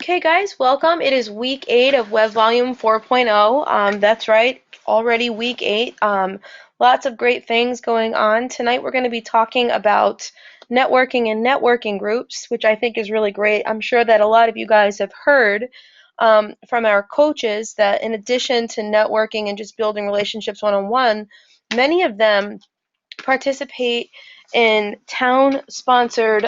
Okay, guys, welcome. It is week 8 of Web Volume 4.0. That's right, already week 8. Lots of great things going on. Tonight we're going to be talking about networking and networking groups, which I think is really great. I'm sure that a lot of you guys have heard from our coaches that in addition to networking and just building relationships one-on-one, many of them participate in town-sponsored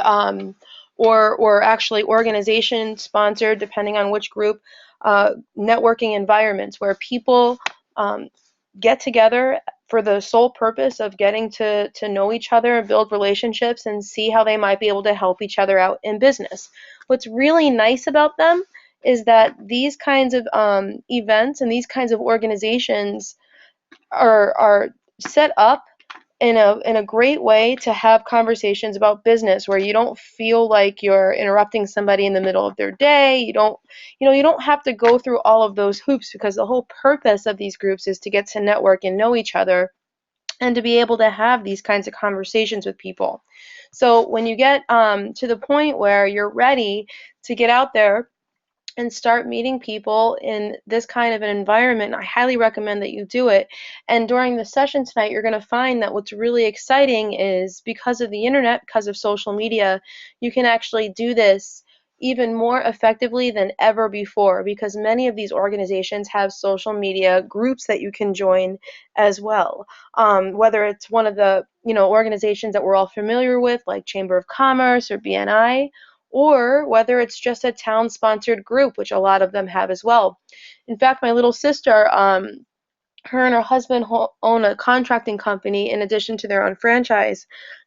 or actually organization-sponsored, depending on which group, networking environments where people get together for the sole purpose of getting to know each other and build relationships and see how they might be able to help each other out in business. What's really nice about them is that these kinds of events and these kinds of organizations are set up in a great way to have conversations about business where you don't feel like you're interrupting somebody in the middle of their day. You don't have to go through all of those hoops because the whole purpose of these groups is to get to network and know each other and to be able to have these kinds of conversations with people. So when you get to the point where you're ready to get out there and start meeting people in this kind of an environment, I highly recommend that you do it. And during the session tonight, you're going to find that what's really exciting is because of the internet, because of social media, you can actually do this even more effectively than ever before because many of these organizations have social media groups that you can join as well. Whether it's one of the organizations that we're all familiar with, like Chamber of Commerce or BNI, or whether it's just a town-sponsored group, which a lot of them have as well. In fact, my little sister, her and her husband own a contracting company in addition to their own franchise.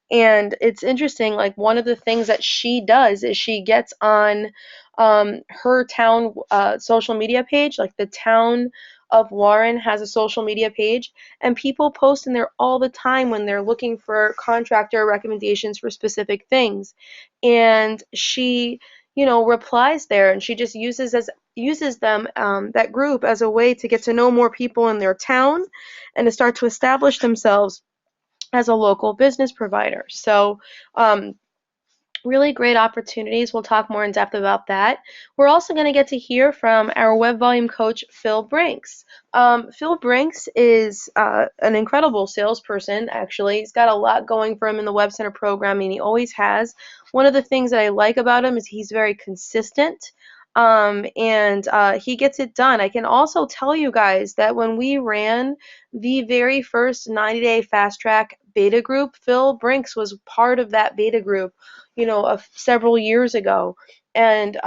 And it's interesting, like one of the things that she does is she gets on her town social media page, like the town of Warren has a social media page, and people post in there all the time when they're looking for contractor recommendations for specific things. And she, replies there, and she just uses them that group as a way to get to know more people in their town and to start to establish themselves as a local business provider. So really great opportunities. We'll talk more in depth about that. We're also going to get to hear from our web volume coach, Phil Brinks. Phil Brinks is an incredible salesperson, actually. He's got a lot going for him in the Web Center program, and he always has. One of the things that I like about him is he's very consistent. And he gets it done. I can also tell you guys that when we ran the very first 90-day fast track beta group, Phil Brinks was part of that beta group, several years ago. And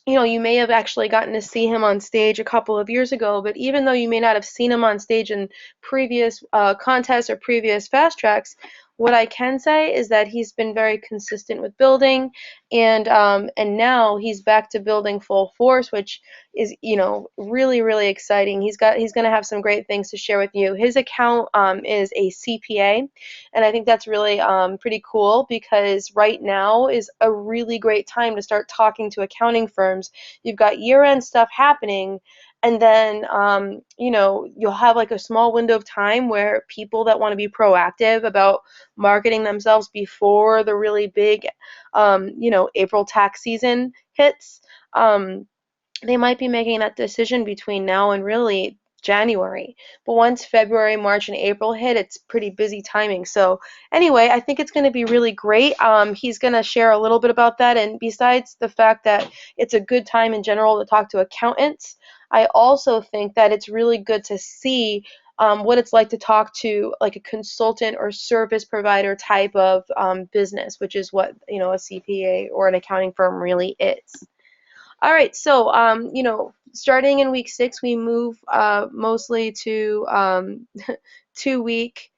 you may have actually gotten to see him on stage a couple of years ago, but even though you may not have seen him on stage in previous contests or previous fast tracks, what I can say is that he's been very consistent with building, and now he's back to building full force, which is really really exciting. He's going to have some great things to share with you. His account is a CPA, and I think that's really pretty cool because right now is a really great time to start talking to accounting firms. You've got year-end stuff happening, and then you'll have like a small window of time where people that want to be proactive about marketing themselves before the really big April tax season hits, they might be making that decision between now and really January. But once February, March, and April hit, it's pretty busy timing. So anyway, I think it's going to be really great. He's going to share a little bit about that. And besides the fact that it's a good time in general to talk to accountants, I also think that it's really good to see what it's like to talk to like a consultant or service provider type of business, which is what a CPA or an accounting firm really is. All right, so starting in week 6, we move mostly to 2-week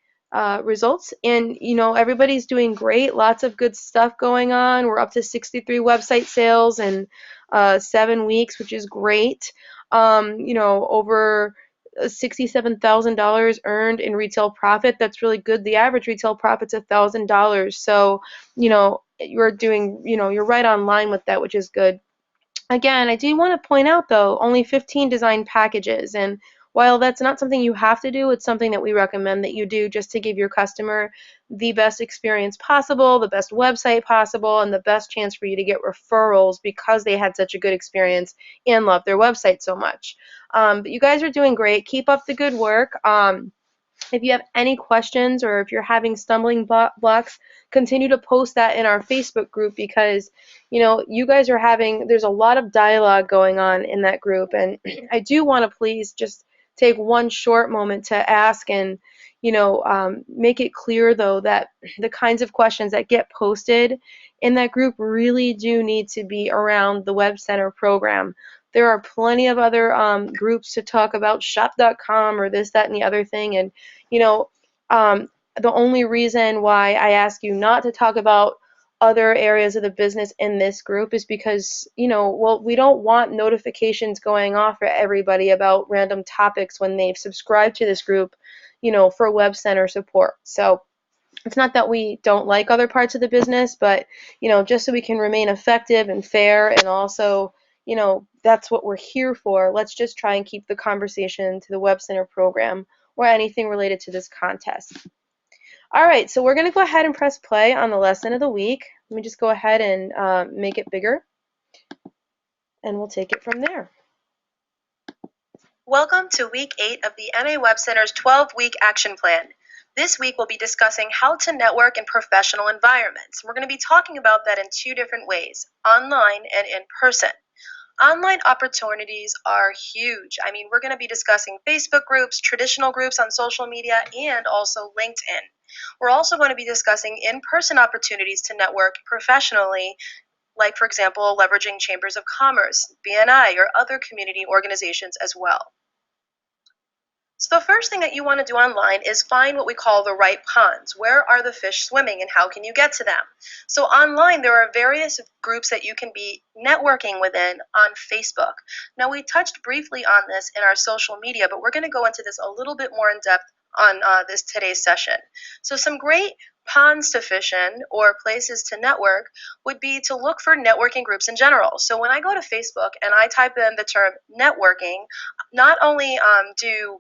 results, and everybody's doing great. Lots of good stuff going on. We're up to 63 website sales in 7 weeks, which is great. Over $67,000 earned in retail profit. That's really good. The average retail profit's $1,000. So you're right on line with that, which is good. Again, I do want to point out, though, only 15 design packages, and While that's not something you have to do, it's something that we recommend that you do just to give your customer the best experience possible, the best website possible, and the best chance for you to get referrals because they had such a good experience and love their website so much. But you guys are doing great. Keep up the good work. If you have any questions or if you're having stumbling blocks, continue to post that in our Facebook group because, you guys are there's a lot of dialogue going on in that group. And I do want to please just take one short moment to ask and, make it clear though that the kinds of questions that get posted in that group really do need to be around the Web Center program. There are plenty of other groups to talk about shop.com or this, that, and the other thing. And you know, the only reason why I ask you not to talk about other areas of the business in this group is because, well, we don't want notifications going off for everybody about random topics when they've subscribed to this group, for Web Center support. So it's not that we don't like other parts of the business, but, just so we can remain effective and fair and also, that's what we're here for. Let's just try and keep the conversation to the Web Center program or anything related to this contest. All right, so we're going to go ahead and press play on the lesson of the week. Let me just go ahead and make it bigger, and we'll take it from there. Welcome to Week 8 of the MA Web Center's 12-week action plan. This week we'll be discussing how to network in professional environments. We're going to be talking about that in two different ways, online and in person. Online opportunities are huge. I mean, we're going to be discussing Facebook groups, traditional groups on social media, and also LinkedIn. We're also going to be discussing in-person opportunities to network professionally, like, for example, leveraging chambers of commerce, BNI, or other community organizations as well. So the first thing that you want to do online is find what we call the right ponds. Where are the fish swimming and how can you get to them? So online there are various groups that you can be networking within on Facebook. Now we touched briefly on this in our social media, but we're going to go into this a little bit more in depth on today's session. So some great ponds to fish in or places to network would be to look for networking groups in general. So when I go to Facebook and I type in the term networking, not only do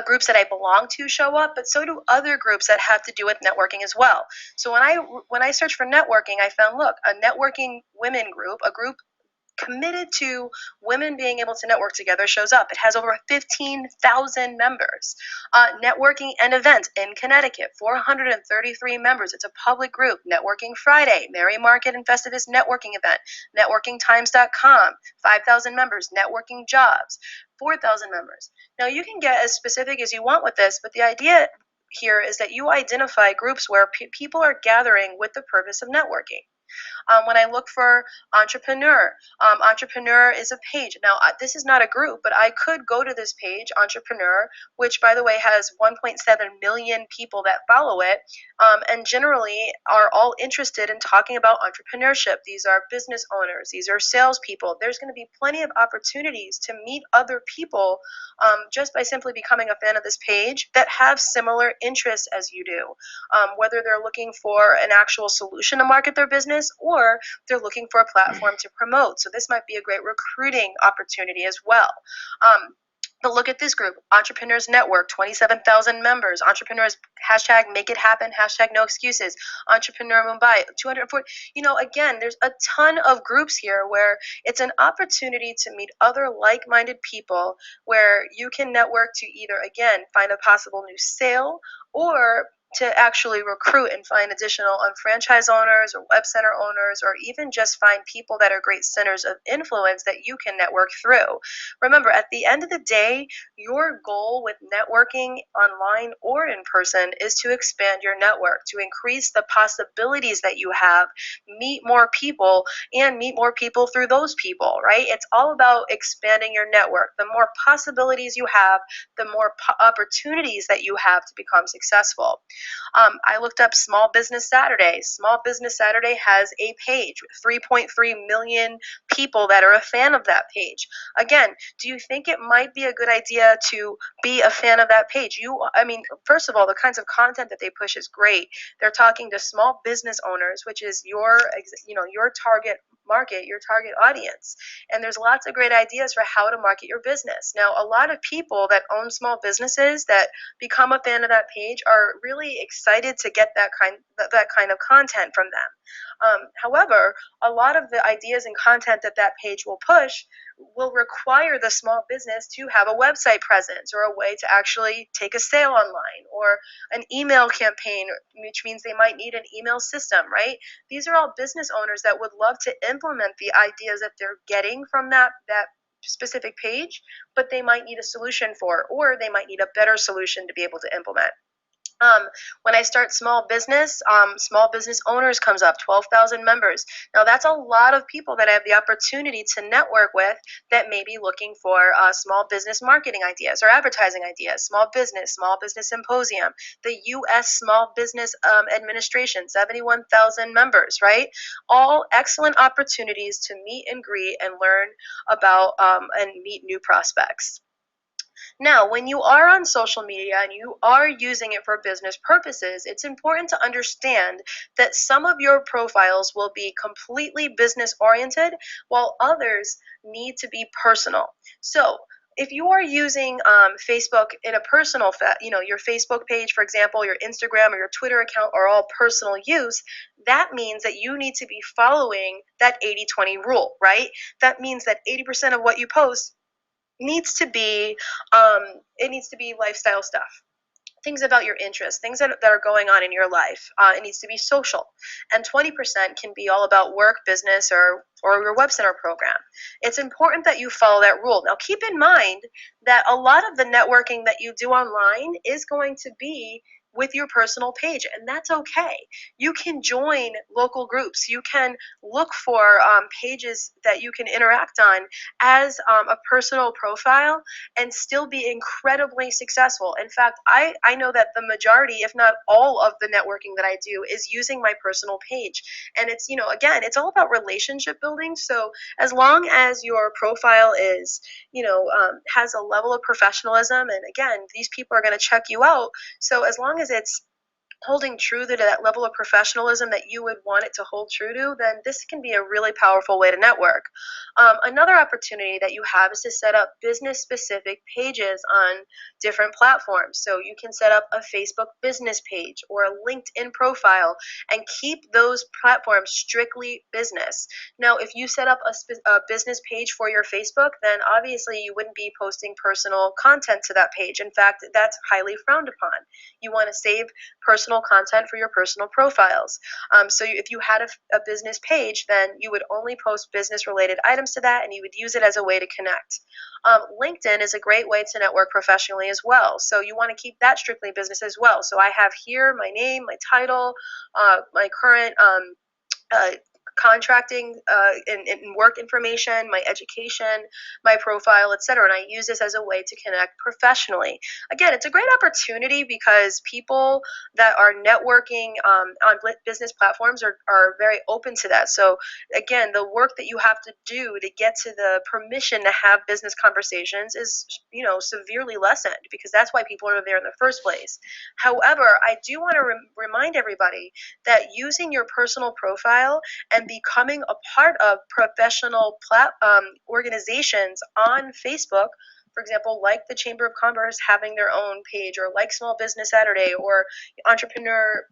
groups that I belong to show up, but so do other groups that have to do with networking as well. So when I search for networking, I found, look, a networking women group, a group committed to women being able to network together shows up. It has over 15,000 members. Networking and events in Connecticut, 433 members. It's a public group. Networking Friday, Merry Market and Festivus networking event. NetworkingTimes.com, 5,000 members. Networking Jobs, 4,000 members. Now you can get as specific as you want with this, but the idea here is that you identify groups where people are gathering with the purpose of networking. When I look for entrepreneur, entrepreneur is a page. Now, this is not a group, but I could go to this page, entrepreneur, which, by the way, has 1.7 million people that follow it, and generally are all interested in talking about entrepreneurship. These are business owners. These are salespeople. There's going to be plenty of opportunities to meet other people just by simply becoming a fan of this page that have similar interests as you do, whether they're looking for an actual solution to market their business or they're looking for a platform to promote. So this might be a great recruiting opportunity as well. But look at this group, Entrepreneurs Network, 27,000 members. Entrepreneurs, hashtag make it happen, hashtag no excuses. Entrepreneur Mumbai, 240. Again, there's a ton of groups here where it's an opportunity to meet other like-minded people where you can network to either, again, find a possible new sale or to actually recruit and find additional franchise owners or web center owners, or even just find people that are great centers of influence that you can network through. Remember, at the end of the day, your goal with networking online or in person is to expand your network, to increase the possibilities that you have, meet more people, and meet more people through those people, right? It's all about expanding your network. The more possibilities you have, the more opportunities that you have to become successful. I looked up Small Business Saturday. Small Business Saturday has a page with 3.3 million people that are a fan of that page. Again, do you think it might be a good idea to be a fan of that page? First of all, the kinds of content that they push is great. They're talking to small business owners, which is your target market your target audience. And there's lots of great ideas for how to market your business. Now, a lot of people that own small businesses that become a fan of that page are really excited to get that kind of content from them. However, a lot of the ideas and content that that page will push will require the small business to have a website presence or a way to actually take a sale online or an email campaign, which means they might need an email system, right? These are all business owners that would love to implement the ideas that they're getting from that specific page, but they might need a solution for, or they might need a better solution to be able to implement. When I start small business owners comes up, 12,000 members. Now that's a lot of people that I have the opportunity to network with that may be looking for small business marketing ideas or advertising ideas, small business symposium, the U.S. Small Business Administration, 71,000 members, right? All excellent opportunities to meet and greet and learn about and meet new prospects. Now, when you are on social media and you are using it for business purposes, it's important to understand that some of your profiles will be completely business oriented while others need to be personal. So, if you are using Facebook in a personal, your Facebook page, for example, your Instagram or your Twitter account are all personal use, that means that you need to be following that 80-20 rule, right? That means that 80% of what you post needs to be it needs to be lifestyle stuff, things about your interests, things that are going on in your life. It needs to be social, and 20% can be all about work, business, or your web center program. It's important that you follow that rule. Now keep in mind that a lot of the networking that you do online is going to be with your personal page, and that's okay. You can join local groups. You can look for pages that you can interact on as a personal profile and still be incredibly successful. In fact, I know that the majority, if not all of the networking that I do is using my personal page. And it's, again, it's all about relationship building. So as long as your profile is, has a level of professionalism, and again, these people are going to check you out. So as long as it's holding true to that level of professionalism that you would want it to hold true to, then this can be a really powerful way to network. Another opportunity that you have is to set up business specific pages on different platforms. So you can set up a Facebook business page or a LinkedIn profile and keep those platforms strictly business. Now, if you set up a business page for your Facebook, then obviously you wouldn't be posting personal content to that page. In fact, that's highly frowned upon. You want to save personal content for your personal profiles. So if you had a business page, then you would only post business related items to that, and you would use it as a way to connect. LinkedIn is a great way to network professionally as well. So you want to keep that strictly business as well. So I have here my name, my title, my current contracting and work information, my education, my profile, etc. And I use this as a way to connect professionally. Again, it's a great opportunity because people that are networking on business platforms are very open to that. So again, the work that you have to do to get to the permission to have business conversations is, severely lessened, because that's why people are there in the first place. However, I do want to remind everybody that using your personal profile and becoming a part of professional organizations on Facebook, for example, like the Chamber of Commerce having their own page, or like Small Business Saturday, or entrepreneur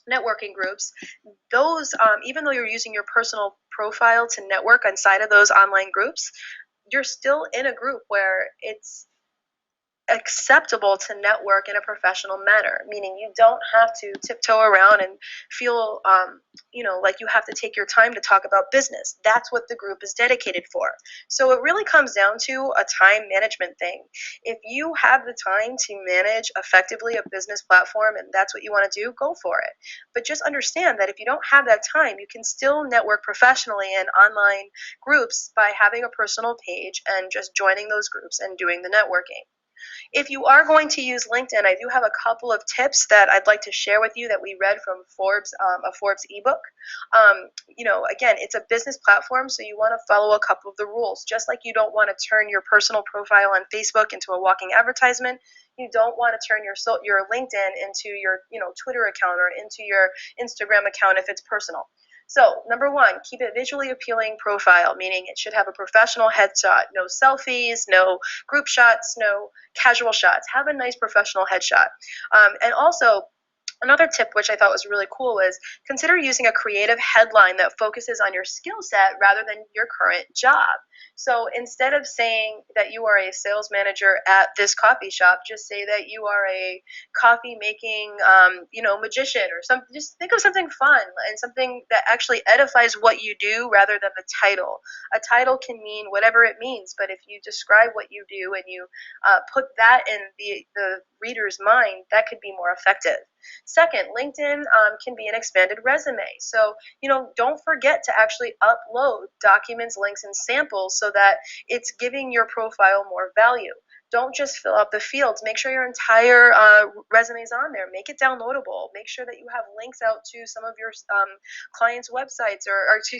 networking groups, those, even though you're using your personal profile to network inside of those online groups, you're still in a group where it's acceptable to network in a professional manner, meaning you don't have to tiptoe around and feel like you have to take your time to talk about business. That's what the group is dedicated for. So it really comes down to a time management thing. If you have the time to manage effectively a business platform and that's what you want to do, go for it. But just understand that if you don't have that time, you can still network professionally in online groups by having a personal page and just joining those groups and doing the networking. If you are going to use LinkedIn, I do have a couple of tips that I'd like to share with you that we read from Forbes, a Forbes ebook. Again, it's a business platform, so you want to follow a couple of the rules. Just like you don't want to turn your personal profile on Facebook into a walking advertisement, you don't want to turn your LinkedIn into your Twitter account or into your Instagram account if it's personal. So, number one, keep it visually appealing profile, meaning it should have a professional headshot, no selfies, no group shots, no casual shots. Have a nice professional headshot. And also, another tip, which I thought was really cool, is consider using a creative headline that focuses on your skill set rather than your current job. So instead of saying that you are a sales manager at this coffee shop, just say that you are a coffee making, magician or something. Just think of something fun and something that actually edifies what you do rather than the title. A title can mean whatever it means, but if you describe what you do and you put that in the reader's mind, that could be more effective. Second, LinkedIn can be an expanded resume. So, don't forget to actually upload documents, links, and samples so that it's giving your profile more value. Don't just fill out the fields. Make sure your entire resume is on there. Make it downloadable. Make sure that you have links out to some of your clients' websites or to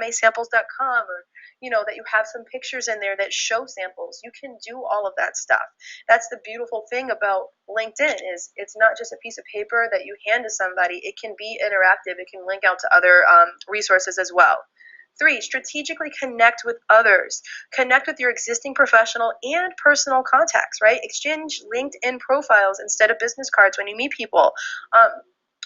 masamples.com, or that you have some pictures in there that show samples. You can do all of that stuff. That's the beautiful thing about LinkedIn, is it's not just a piece of paper that you hand to somebody. It can be interactive. It can link out to other resources as well. 3, strategically connect with others. Connect with your existing professional and personal contacts, right? Exchange LinkedIn profiles instead of business cards when you meet people.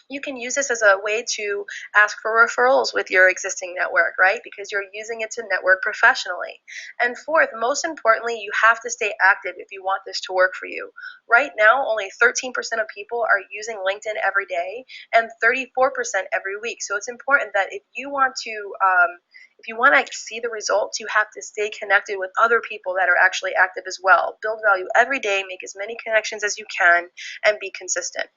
You can use this as a way to ask for referrals with your existing network, right? Because you're using it to network professionally. And fourth, most importantly, you have to stay active if you want this to work for you. Right now, only 13% of people are using LinkedIn every day and 34% every week. So it's important that if you want to see the results, you have to stay connected with other people that are actually active as well. Build value every day, make as many connections as you can, and be consistent.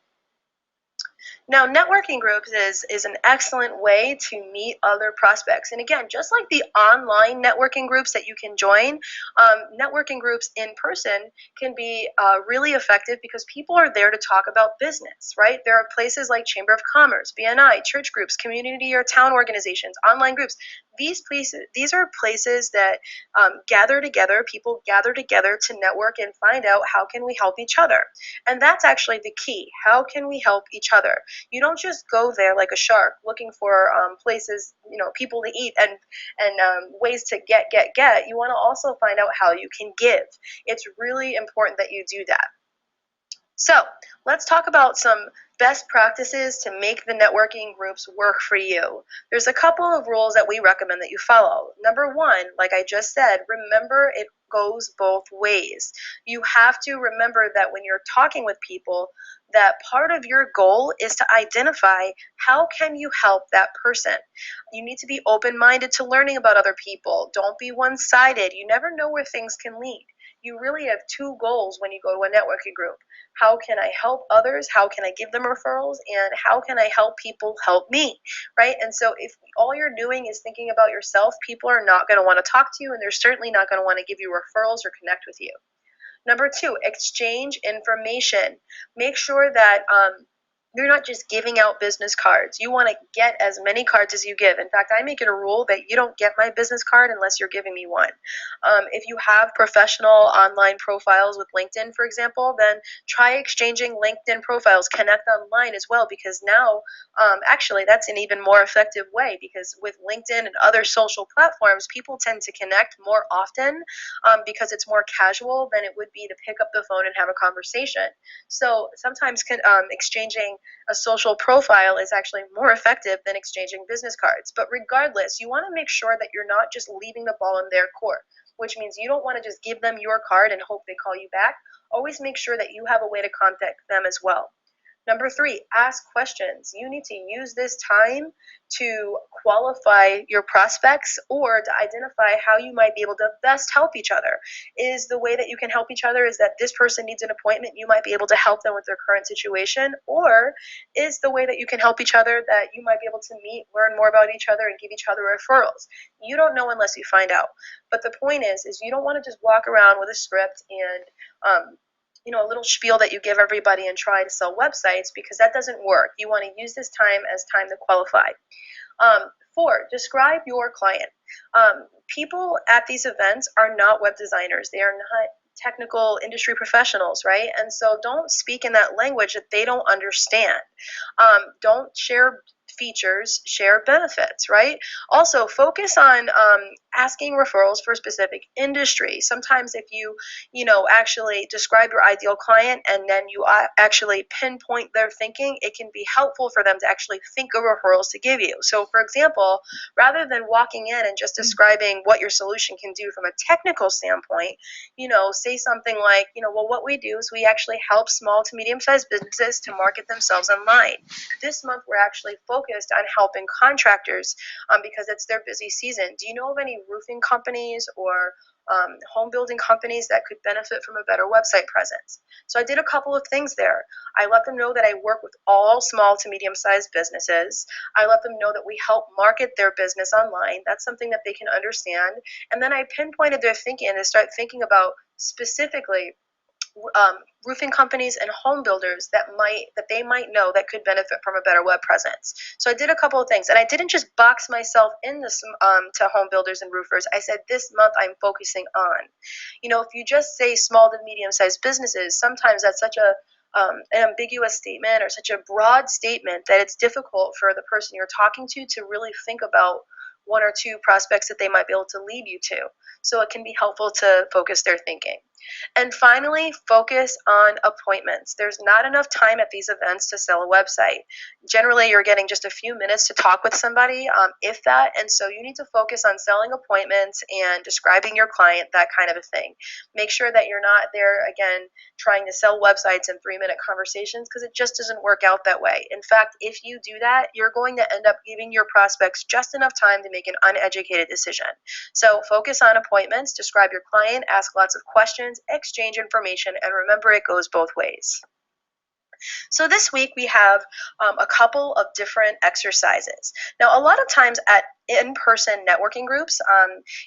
Now, networking groups is an excellent way to meet other prospects. And again, just like the online networking groups that you can join, networking groups in person can be really effective because people are there to talk about business, right? There are places like Chamber of Commerce, BNI, church groups, community or town organizations, online groups. These are places that gather together, people gather together to network and find out how can we help each other. And that's actually the key. How can we help each other? You don't just go there like a shark looking for places, people to eat and ways to get. You want to also find out how you can give. It's really important that you do that. So let's talk about some best practices to make the networking groups work for you. There's a couple of rules that we recommend that you follow. Number one, like I just said, remember it goes both ways. You have to remember that when you're talking with people, that part of your goal is to identify how can you help that person. You need to be open-minded to learning about other people. Don't be one-sided. You never know where things can lead. You really have two goals when you go to a networking group. How can I help others? How can I give them referrals? And how can I help people help me, right? And so if all you're doing is thinking about yourself, people are not going to want to talk to you, and they're certainly not going to want to give you referrals or connect with you. Number 2, exchange information. Make sure that you're not just giving out business cards. You want to get as many cards as you give. In fact, I make it a rule that you don't get my business card unless you're giving me one. If you have professional online profiles with LinkedIn, for example, then try exchanging LinkedIn profiles. Connect online as well, because now, actually, that's an even more effective way, because with LinkedIn and other social platforms, people tend to connect more often because it's more casual than it would be to pick up the phone and have a conversation. So sometimes exchanging a social profile is actually more effective than exchanging business cards. But regardless, you want to make sure that you're not just leaving the ball in their court, which means you don't want to just give them your card and hope they call you back. Always make sure that you have a way to contact them as well. Number 3, ask questions. You need to use this time to qualify your prospects or to identify how you might be able to best help each other. Is the way that you can help each other is that this person needs an appointment, you might be able to help them with their current situation? Or is the way that you can help each other that you might be able to meet, learn more about each other, and give each other referrals? You don't know unless you find out. But the point is you don't want to just walk around with a script and a little spiel that you give everybody and try to sell websites, because that doesn't work. You want to use this time as time to qualify. 4, describe your client. People at these events are not web designers. They are not technical industry professionals, right? And so don't speak in that language that they don't understand. Don't share features, share benefits, right? Also, focus on asking referrals for a specific industry. Sometimes if you actually describe your ideal client and then you actually pinpoint their thinking, it can be helpful for them to actually think of referrals to give you. So, for example, rather than walking in and just describing what your solution can do from a technical standpoint, say something like, well, what we do is we actually help small to medium-sized businesses to market themselves online. This month, we're actually focused on helping contractors because it's their busy season. Do you know of any roofing companies or home building companies that could benefit from a better website presence? So I did a couple of things there. I let them know that I work with all small to medium-sized businesses. I let them know that we help market their business online. That's something that they can understand. And then I pinpointed their thinking and they start thinking about specifically roofing companies and home builders that they might know that could benefit from a better web presence. So I did a couple of things, and I didn't just box myself in this to home builders and roofers. I said this month I'm focusing on. If you just say small to medium-sized businesses, sometimes that's such an ambiguous statement or such a broad statement that it's difficult for the person you're talking to really think about one or two prospects that they might be able to lead you to. So it can be helpful to focus their thinking. And finally, focus on appointments. There's not enough time at these events to sell a website. Generally, you're getting just a few minutes to talk with somebody, if that, and so you need to focus on selling appointments and describing your client, that kind of a thing. Make sure that you're not there, again, trying to sell websites in 3-minute conversations because it just doesn't work out that way. In fact, if you do that, you're going to end up giving your prospects just enough time to make an uneducated decision. So focus on appointments, describe your client, ask lots of questions, exchange information, and remember it goes both ways. So this week we have a couple of different exercises. Now, a lot of times at in-person networking groups,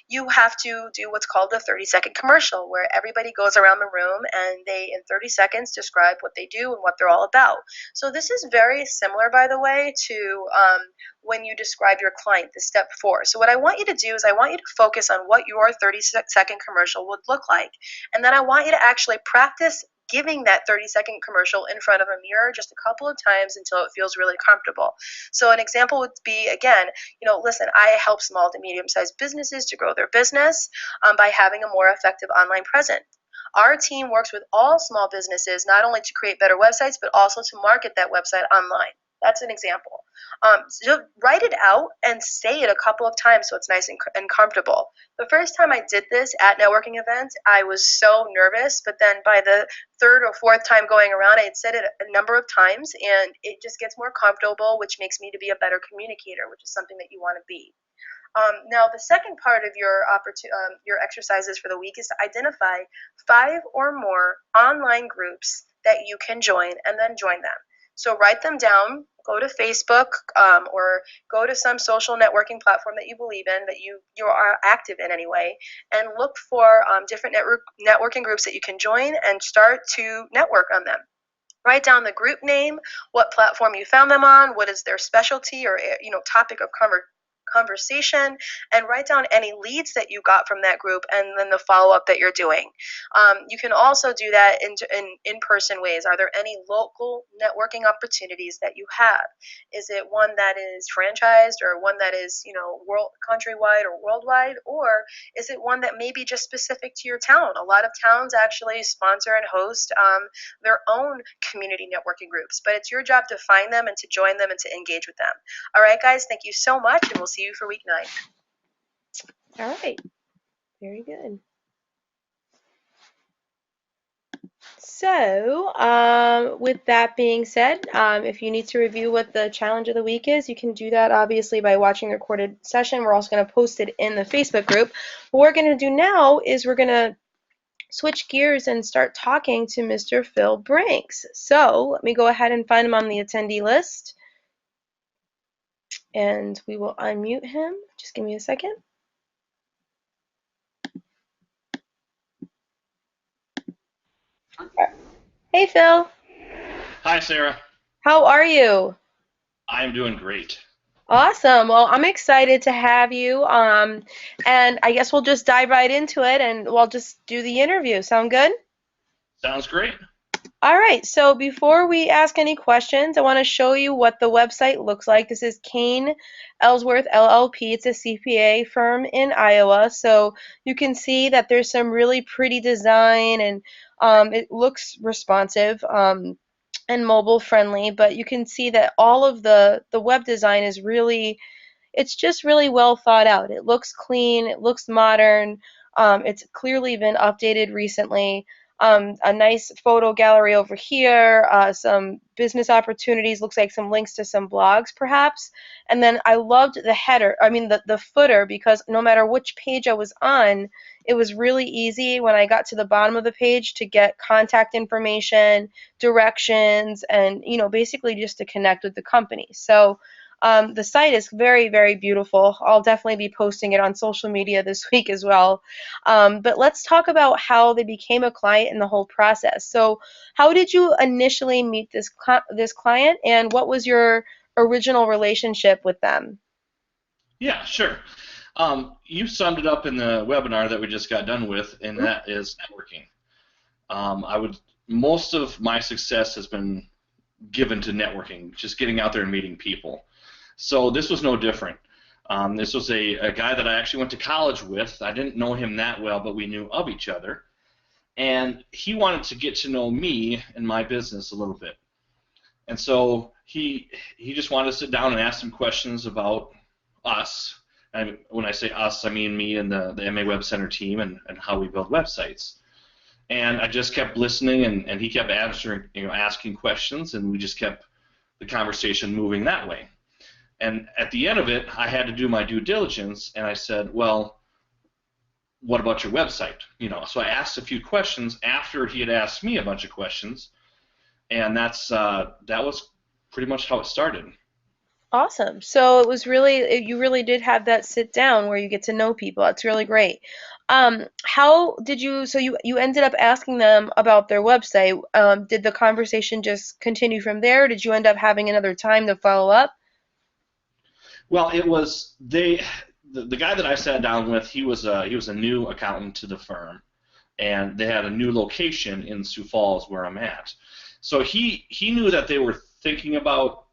you have to do what's called a 30-second commercial where everybody goes around the room and they, in 30 seconds, describe what they do and what they're all about. So this is very similar, by the way, to when you describe your client, the step 4. So what I want you to do is I want you to focus on what your 30-second commercial would look like. And then I want you to actually practice giving that 30-second commercial in front of a mirror just a couple of times until it feels really comfortable. So an example would be, again, listen, I help small to medium-sized businesses to grow their business by having a more effective online presence. Our team works with all small businesses not only to create better websites, but also to market that website online. That's an example. So write it out and say it a couple of times so it's nice and comfortable. The first time I did this at networking events, I was so nervous, but then by the 3rd or 4th time going around, I had said it a number of times, and it just gets more comfortable, which makes me to be a better communicator, which is something that you want to be. Now, the second part of your exercises for the week is to identify 5 or more online groups that you can join and then join them. So write them down, go to Facebook or go to some social networking platform that you believe in, that you are active in anyway, and look for different networking groups that you can join and start to network on them. Write down the group name, what platform you found them on, what is their specialty or topic of conversation, and write down any leads that you got from that group and then the follow-up that you're doing. You can also do that in person ways. Are there any local networking opportunities that you have? Is it one that is franchised or one that is countrywide or worldwide, or is it one that may be just specific to your town? A lot of towns actually sponsor and host their own community networking groups, but it's your job to find them and to join them and to engage with them. All right, guys, thank you so much, and we'll see you for week 9. All right, very good. So, with that being said, if you need to review what the challenge of the week is, you can do that obviously by watching the recorded session. We're also going to post it in the Facebook group. What we're going to do now is we're going to switch gears and start talking to Mr. Phil Brinks. So let me go ahead and find him on the attendee list, and we will unmute him. Just give me a second. Hey, Phil. Hi, Sarah. How are you? I'm doing great. Awesome. Well, I'm excited to have you. And I guess we'll just dive right into it, and we'll just do the interview. Sound good? Sounds great. All right, so before we ask any questions, I want to show you what the website looks like. This is Kane Ellsworth LLP. It's a CPA firm in Iowa. So you can see that there's some really pretty design and it looks responsive and mobile friendly, but you can see that all of the web design is really it's just really well thought out. It looks clean, it looks modern, it's clearly been updated recently. A nice photo gallery over here, some business opportunities, looks like some links to some blogs perhaps. And then I loved the header, the footer, because no matter which page I was on, it was really easy when I got to the bottom of the page to get contact information, directions, and basically just to connect with the company. So the site is very, very beautiful. I'll definitely be posting it on social media this week as well. But let's talk about how they became a client and the whole process. So, how did you initially meet this client, and what was your original relationship with them? Yeah, sure. You summed it up in the webinar that we just got done with, and that is networking. I would Most of my success has been given to networking, just getting out there and meeting people. So this was no different. This was a guy that I actually went to college with. I didn't know him that well, but we knew of each other. And he wanted to get to know me and my business a little bit. And so he just wanted to sit down and ask some questions about us. And when I say us, I mean me and the MA Web Center team and how we build websites. And I just kept listening, and he kept answering, asking questions, and we just kept the conversation moving that way. And at the end of it, I had to do my due diligence, and I said, well, what about your website? So I asked a few questions after he had asked me a bunch of questions, and that was pretty much how it started. Awesome. So it was really, you really did have that sit down where you get to know people. That's really great. How did you, so you ended up asking them about their website. Did the conversation just continue from there? Did you end up having another time to follow up? Well, it was the guy that I sat down with. He was a new accountant to the firm, and they had a new location in Sioux Falls where I'm at. So he knew that they were thinking about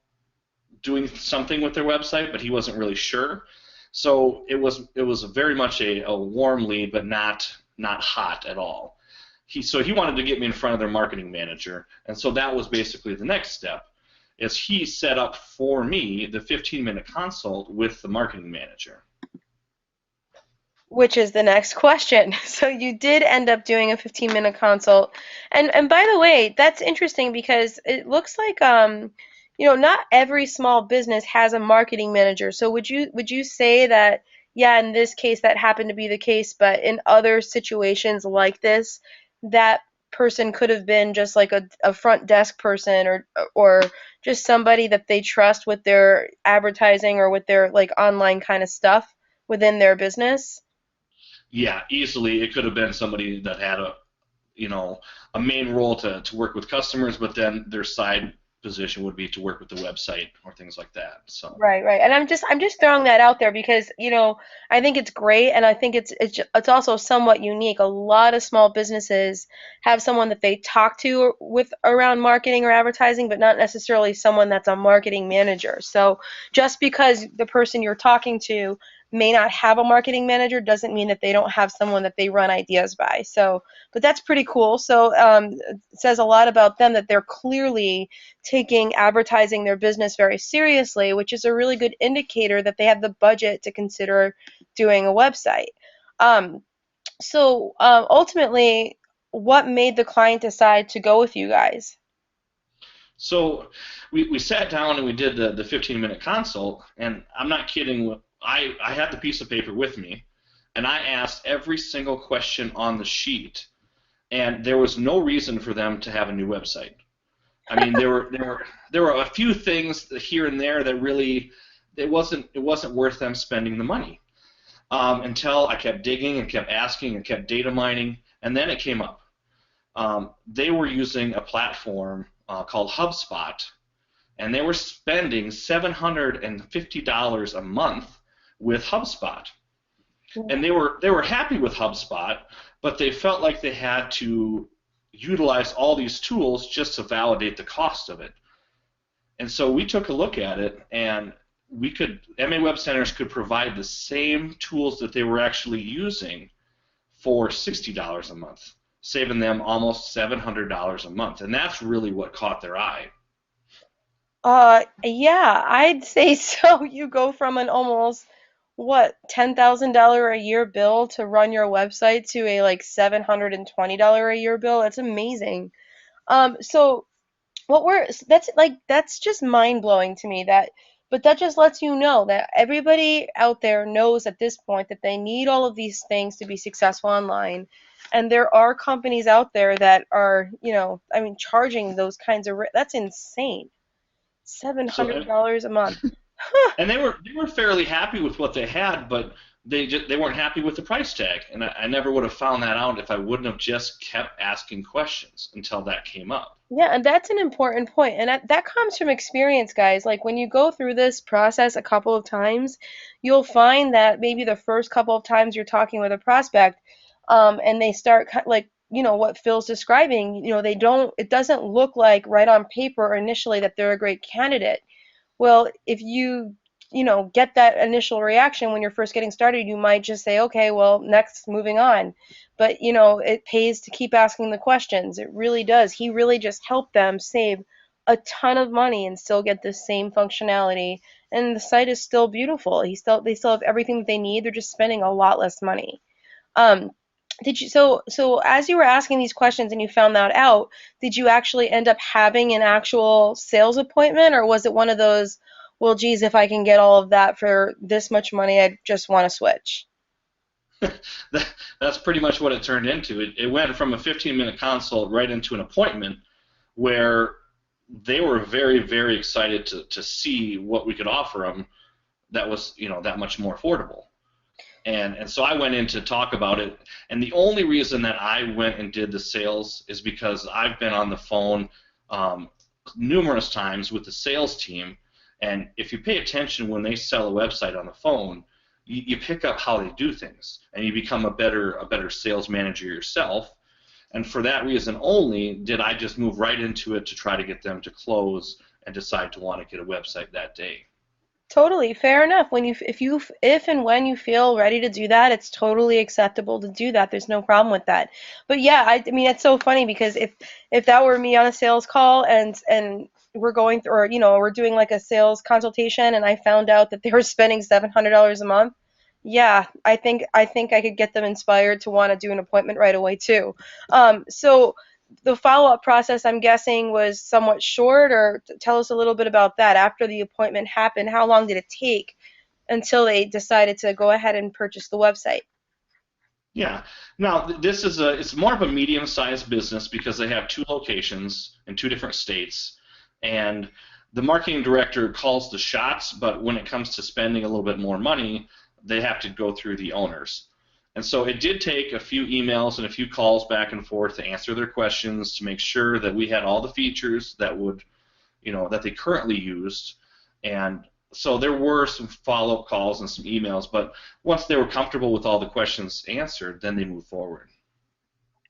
doing something with their website, but he wasn't really sure. So it was very much a warm lead, but not hot at all. So he wanted to get me in front of their marketing manager, and so that was basically the next step. Is he set up for me the 15-minute consult with the marketing manager. Which is the next question. So you did end up doing a 15-minute consult. And by the way, that's interesting because it looks like not every small business has a marketing manager. So would you say that yeah, in this case that happened to be the case, but in other situations like this, that person could have been just like a front desk person or just somebody that they trust with their advertising or with their like online kind of stuff within their business? Yeah, easily it could have been somebody that had a main role to work with customers, but then their side position would be to work with the website or things like that. So Right, right. And I'm just throwing that out there because, I think it's great and I think it's also somewhat unique. A lot of small businesses have someone that they talk to with around marketing or advertising, but not necessarily someone that's a marketing manager. So just because the person you're talking to may not have a marketing manager doesn't mean that they don't have someone that they run ideas by. So, but that's pretty cool. So, it says a lot about them that they're clearly taking advertising their business very seriously, which is a really good indicator that they have the budget to consider doing a website. Um, so ultimately, what made the client decide to go with you guys? so we sat down and we did the 15-minute consult, and I'm not kidding. I had the piece of paper with me, and I asked every single question on the sheet, and there was no reason for them to have a new website. I mean, there were a few things here and there that really it wasn't worth them spending the money. Until I kept digging and kept asking and kept data mining, and then it came up. They were using a platform called HubSpot, and they were spending $750 a month with HubSpot. And they were happy with HubSpot, but they felt like they had to, utilize all these tools just to validate the cost of it. And so we took a look at it, and MA Web Centers could provide the same tools that they were actually using for $60 a month, saving them almost $700 a month. And that's really what caught their eye. Yeah, I'd say so. You go from an almost, what, $10,000 a year bill to run your website to a like $720 a year bill. That's amazing. So that's just mind blowing to me but that just lets you know that everybody out there knows at this point that they need all of these things to be successful online. And there are companies out there that are, I mean, charging those kinds of, that's insane. So $700 a month. and they were fairly happy with what they had, but they weren't happy with the price tag. And I never would have found that out if I wouldn't have just kept asking questions until that came up. Yeah, and that's an important point. And that comes from experience, guys. Like when you go through this process a couple of times, you'll find that maybe the first couple of times you're talking with a prospect, and they start like, what Phil's describing, it doesn't look like right on paper initially that they're a great candidate. Well, if get that initial reaction when you're first getting started, you might just say, okay, well, next, moving on. But, it pays to keep asking the questions. It really does. He really just helped them save a ton of money and still get the same functionality. And the site is still beautiful. They still have everything that they need. They're just spending a lot less money. Um, so as you were asking these questions and you found that out, did you actually end up having an actual sales appointment, or was it one of those, well, geez, if I can get all of that for this much money, I just want to switch? That's pretty much what it turned into. It went from a 15-minute consult right into an appointment where they were very, very excited to see what we could offer them that was, that much more affordable. And so I went in to talk about it, and the only reason that I went and did the sales is because I've been on the phone numerous times with the sales team, and if you pay attention when they sell a website on the phone, you pick up how they do things, and you become a better sales manager yourself. And for that reason only did I just move right into it to try to get them to close and decide to want to get a website that day. Totally, fair enough. If and when you feel ready to do that, it's totally acceptable to do that. There's no problem with that. But yeah, I mean, it's so funny because if that were me on a sales call and we're going through, or we're doing like a sales consultation, and I found out that they were spending $700 a month, yeah, I think I could get them inspired to want to do an appointment right away too. So the follow-up process, I'm guessing, was somewhat short, or tell us a little bit about that. After the appointment happened, how long did it take until they decided to go ahead and purchase the website? Yeah. Now, it's more of a medium-sized business because they have 2 locations in 2 different states, and the marketing director calls the shots, but when it comes to spending a little bit more money, they have to go through the owners. And so it did take a few emails and a few calls back and forth to answer their questions to make sure that we had all the features that they currently used. And so there were some follow-up calls and some emails, but once they were comfortable with all the questions answered, then they moved forward.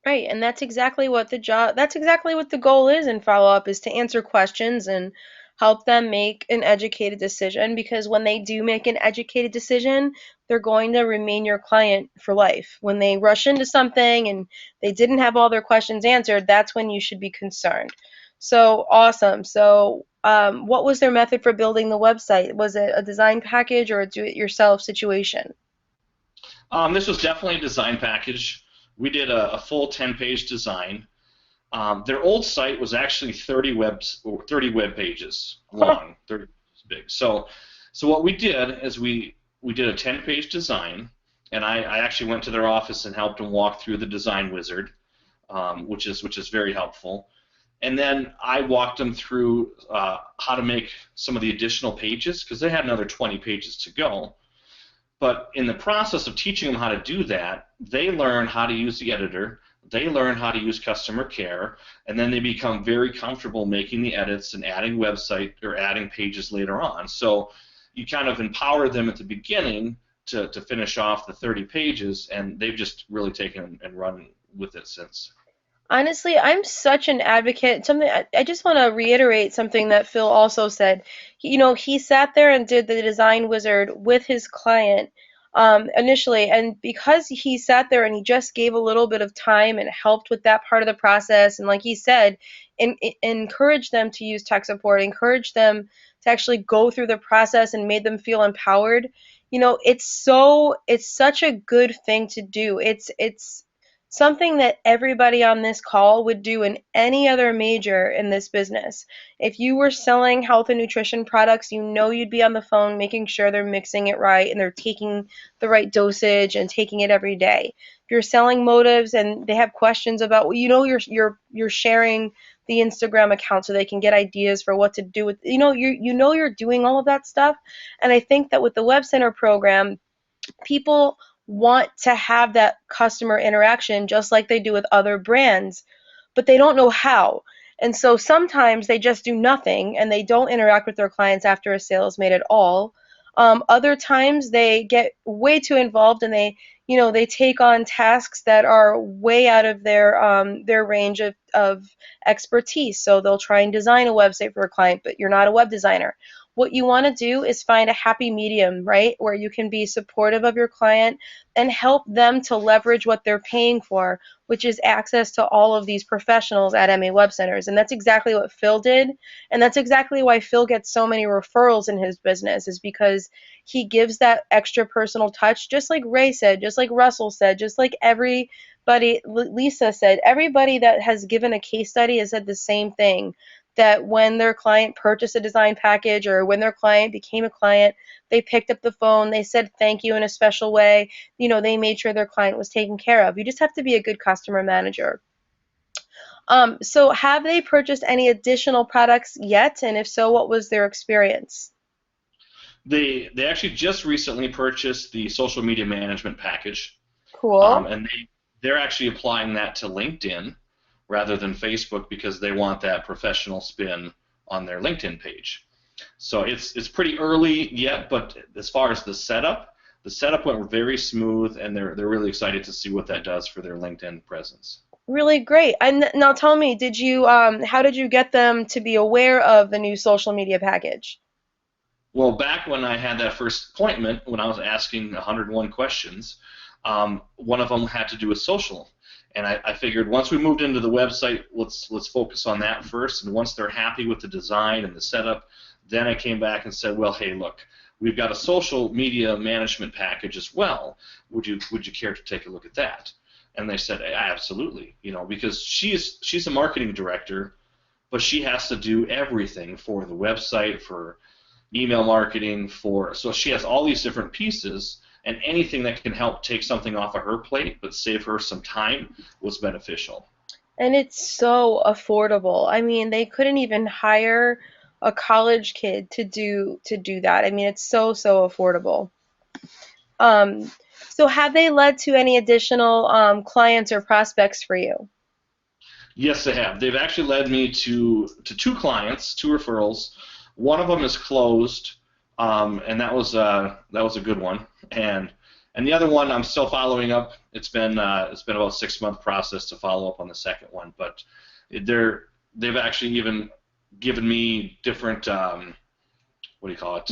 Right, and that's exactly what the goal is in follow-up, is to answer questions and help them make an educated decision, because when they do make an educated decision, they're going to remain your client for life. When they rush into something and they didn't have all their questions answered, that's when you should be concerned. So awesome. So what was their method for building the website? Was it a design package or a do-it-yourself situation? This was definitely a design package. We did a full 10-page design. Their old site was actually 30 web pages long, 30 pages big. So what we did is we did a 10-page design, and I actually went to their office and helped them walk through the design wizard, which is very helpful. And then I walked them through how to make some of the additional pages, because they had another 20 pages to go. But in the process of teaching them how to do that, they learn how to use the editor, they learn how to use customer care, and then they become very comfortable making the edits and adding website or adding pages later on. So you kind of empower them at the beginning to finish off the 30 pages, and they've just really taken and run with it since. Honestly, I'm such an advocate. Something I just want to reiterate something that Phil also said. He sat there and did the design wizard with his client initially, and because he sat there and he just gave a little bit of time and helped with that part of the process, and like he said, encouraged them to use tech support, encouraged them to actually go through the process, and made them feel empowered. It's such a good thing to do. It's something that everybody on this call would do in any other major in this business. If you were selling health and nutrition products, you'd be on the phone making sure they're mixing it right and they're taking the right dosage and taking it every day. If you're selling motives and they have questions about, you're sharing the Instagram account so they can get ideas for what to do with, you're doing all of that stuff. And I think that with the Web Center program, people want to have that customer interaction just like they do with other brands, but they don't know how. And so sometimes they just do nothing and they don't interact with their clients after a sale is made at all. Other times they get way too involved and they take on tasks that are way out of their range of expertise. So they'll try and design a website for a client, but you're not a web designer. What you want to do is find a happy medium, right? Where you can be supportive of your client and help them to leverage what they're paying for, which is access to all of these professionals at MA Web Centers. And that's exactly what Phil did. And that's exactly why Phil gets so many referrals in his business, is because he gives that extra personal touch, just like Ray said, just like Russell said, just like everybody, Lisa said, everybody that has given a case study has said the same thing, that when their client purchased a design package or when their client became a client, they picked up the phone, they said thank you in a special way. They made sure their client was taken care of. You just have to be a good customer manager. So have they purchased any additional products yet? And if so, what was their experience? They actually just recently purchased the social media management package, Cool. and they're actually applying that to LinkedIn rather than Facebook because they want that professional spin on their LinkedIn page. So it's pretty early yet, but as far as the setup went very smooth, and they're really excited to see what that does for their LinkedIn presence. Really great. And now tell me, how did you get them to be aware of the new social media package? Well, back when I had that first appointment, when I was asking 101 questions, one of them had to do with social. And I figured once we moved into the website, let's focus on that first. And once they're happy with the design and the setup, then I came back and said, well, hey, look, we've got a social media management package as well. Would you care to take a look at that? And they said, absolutely, because she's a marketing director, but she has to do everything for the website, for email marketing, so she has all these different pieces, and anything that can help take something off of her plate but save her some time was beneficial. And it's so affordable. I mean, they couldn't even hire a college kid to do that. I mean, it's so affordable. Um, so have they led to any additional clients or prospects for you? Yes, they have. They've actually led me to two clients, two referrals. One of them is closed, and that was a good one. And the other one I'm still following up. It's been about a 6-month process to follow up on the second one, but they've actually even given me different what do you call it?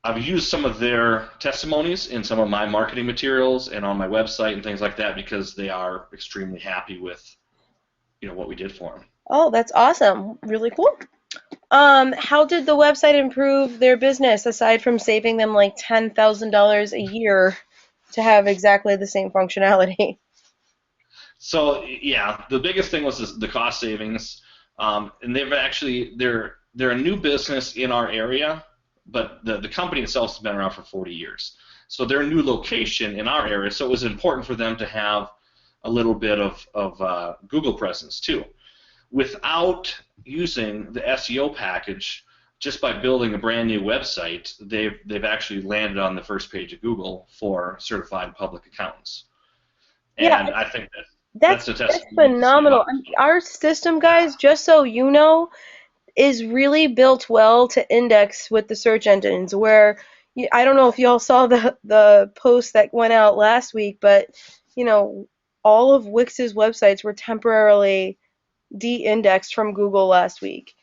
I've used some of their testimonies in some of my marketing materials and on my website and things like that because they are extremely happy with what we did for them. Oh, that's awesome. Really cool. How did the website improve their business aside from saving them like $10,000 a year to have exactly the same functionality? So yeah, the biggest thing was the cost savings, and they're a new business in our area, but the company itself has been around for 40 years. So they're a new location in our area, so it was important for them to have a little bit of Google presence too. Without using the SEO package, just by building a brand new website, they've actually landed on the first page of Google for certified public accountants. Yeah, And I think that's a that's testimony to some of phenomenal. others. Our system, guys, just so you know, is really built well to index with the search engines. Where I don't know if y'all saw the post that went out last week, but you know all of Wix's websites were temporarily de-indexed from Google last week.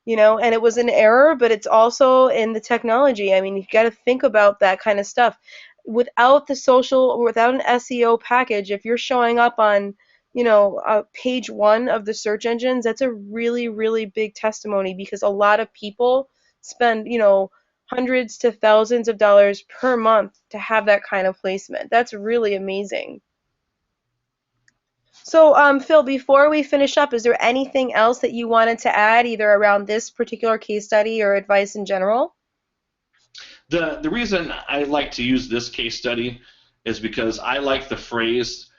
And it was an error, but it's also in the technology. I mean, you've got to think about that kind of stuff. Without the social, without an SEO package, if you're showing up on, page one of the search engines, that's a really, really big testimony because a lot of people spend, hundreds to thousands of dollars per month to have that kind of placement. That's really amazing. So, Phil, before we finish up, is there anything else that you wanted to add, either around this particular case study or advice in general? The reason I like to use this case study is because I like the phrase,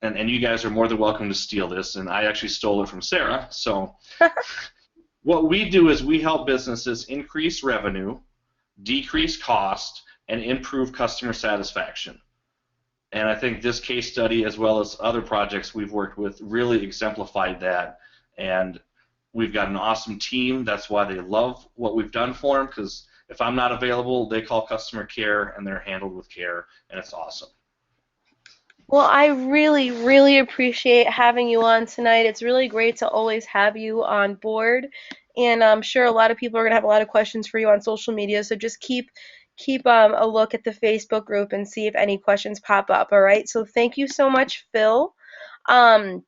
and you guys are more than welcome to steal this, and I actually stole it from Sarah. So what we do is we help businesses increase revenue, decrease cost, and improve customer satisfaction. And I think this case study, as well as other projects we've worked with, really exemplified that. And we've got an awesome team. That's why they love what we've done for them, because if I'm not available, they call customer care, and they're handled with care, and it's awesome. Well, I really, really appreciate having you on tonight. It's really great to always have you on board, and I'm sure a lot of people are gonna have a lot of questions for you on social media. So just keep a look at the Facebook group and see if any questions pop up. All right. So thank you so much, Phil. Um,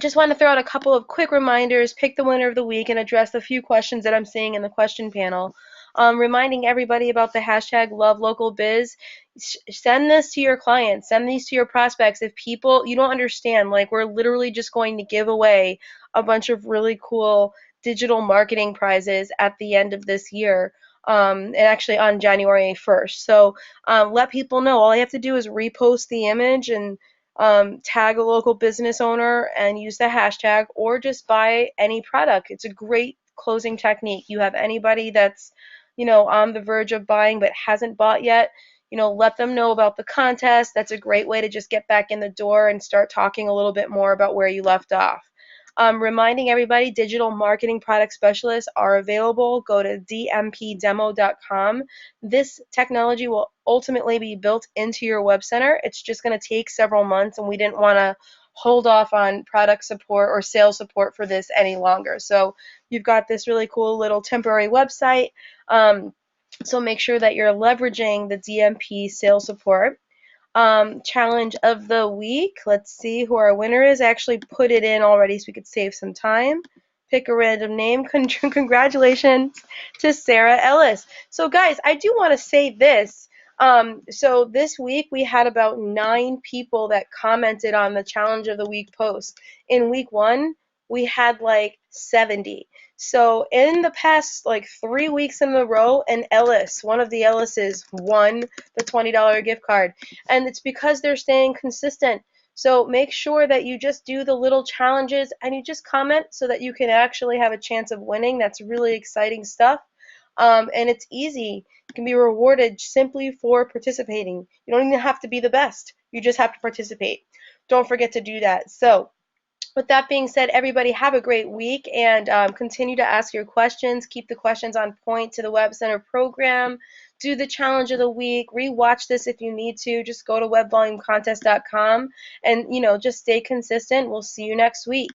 just want to throw out a couple of quick reminders, pick the winner of the week, and address a few questions that I'm seeing in the question panel. Reminding everybody about the hashtag #LoveLocalBiz. Send this to your clients. Send these to your prospects. If people, you don't understand, like we're literally just going to give away a bunch of really cool digital marketing prizes at the end of this year. And actually on January 1st. So let people know. All I have to do is repost the image and tag a local business owner and use the hashtag, or just buy any product. It's a great closing technique. You have anybody that's, on the verge of buying but hasn't bought yet, let them know about the contest. That's a great way to just get back in the door and start talking a little bit more about where you left off. Reminding everybody, digital marketing product specialists are available. Go to dmpdemo.com. This technology will ultimately be built into your web center. It's just going to take several months, and we didn't want to hold off on product support or sales support for this any longer. So you've got this really cool little temporary website. So make sure that you're leveraging the DMP sales support. Challenge of the week. Let's see who our winner is. I actually put it in already so we could save some time. Pick a random name. Congratulations to Sarah Ellis. So guys, I do want to say this. So this week we had about 9 people that commented on the challenge of the week post. In week 1, we had like 70. So in the past like 3 weeks in a row, an Ellis, one of the Ellises, won the $20 gift card. And it's because they're staying consistent. So make sure that you just do the little challenges and you just comment so that you can actually have a chance of winning. That's really exciting stuff. And it's easy. You can be rewarded simply for participating. You don't even have to be the best. You just have to participate. Don't forget to do that. So with that being said, everybody have a great week, and continue to ask your questions. Keep the questions on point to the Web Center program. Do the challenge of the week. Rewatch this if you need to. Just go to webvolumecontest.com and just stay consistent. We'll see you next week.